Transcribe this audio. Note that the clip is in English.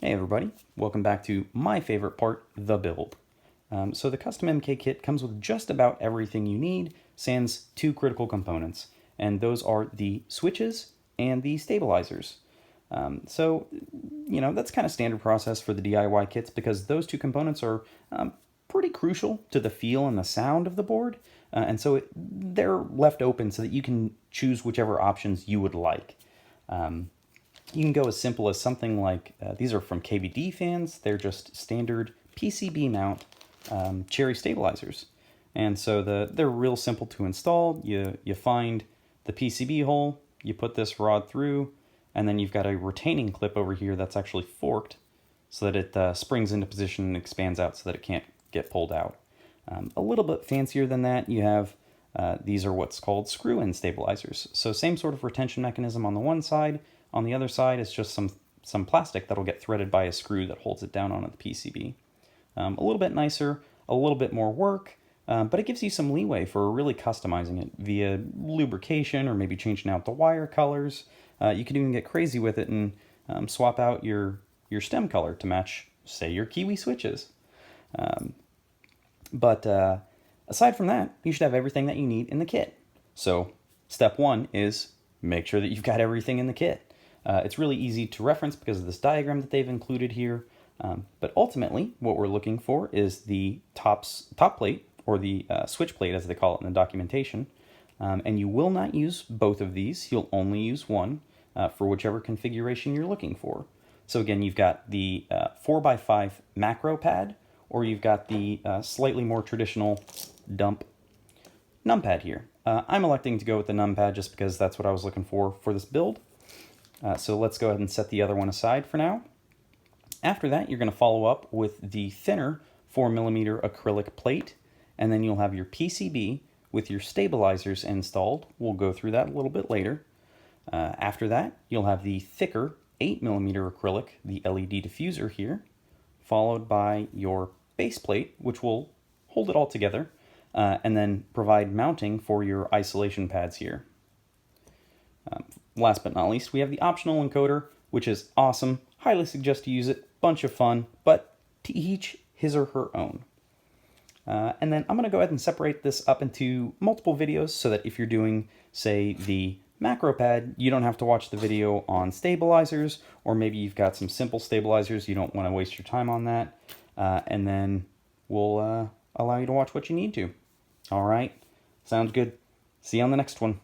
Hey everybody, welcome back to my favorite part, the build. So the customMK kit comes with just about everything you need, sans two critical components, and those are the switches and the stabilizers. That's kind of standard process for the DIY kits because those two components are pretty crucial to the feel and the sound of the board, they're left open so that you can choose whichever options you would like. You can go as simple as something like, these are from KVD fans, they're just standard PCB mount cherry stabilizers. And so they're real simple to install. You find the PCB hole, you put this rod through, and then you've got a retaining clip over here that's actually forked so that it springs into position and expands out so that it can't get pulled out. A little bit fancier than that, you have these are what's called screw-in stabilizers. So same sort of retention mechanism on the one side. On the other side, it's just some plastic that'll get threaded by a screw that holds it down onto the PCB. A little bit nicer, a little bit more work, but it gives you some leeway for really customizing it via lubrication or maybe changing out the wire colors. You can even get crazy with it and swap out your stem color to match, say, your Kiwi switches. But aside from that, you should have everything that you need in the kit. So step one is make sure that you've got everything in the kit. It's really easy to reference because of this diagram that they've included here. But ultimately, what we're looking for is the top plate, or the switch plate as they call it in the documentation. And you will not use both of these. You'll only use one for whichever configuration you're looking for. So again, you've got the 4x5 macro pad, or you've got the slightly more traditional dump numpad here. I'm electing to go with the numpad just because that's what I was looking for this build. So let's go ahead and set the other one aside for now. After that, you're going to follow up with the thinner 4mm acrylic plate, and then you'll have your PCB with your stabilizers installed. We'll go through that a little bit later. After that, you'll have the thicker 8mm acrylic, the LED diffuser here, followed by your base plate, which will hold it all together, and then provide mounting for your isolation pads here. Last but not least, we have the optional encoder, which is awesome. Highly suggest you use it. Bunch of fun, but to each his or her own. And then I'm going to go ahead and separate this up into multiple videos so that if you're doing, say, the macro pad, you don't have to watch the video on stabilizers, or maybe you've got some simple stabilizers, you don't want to waste your time on that. And then we'll allow you to watch what you need to. All right, sounds good. See you on the next one.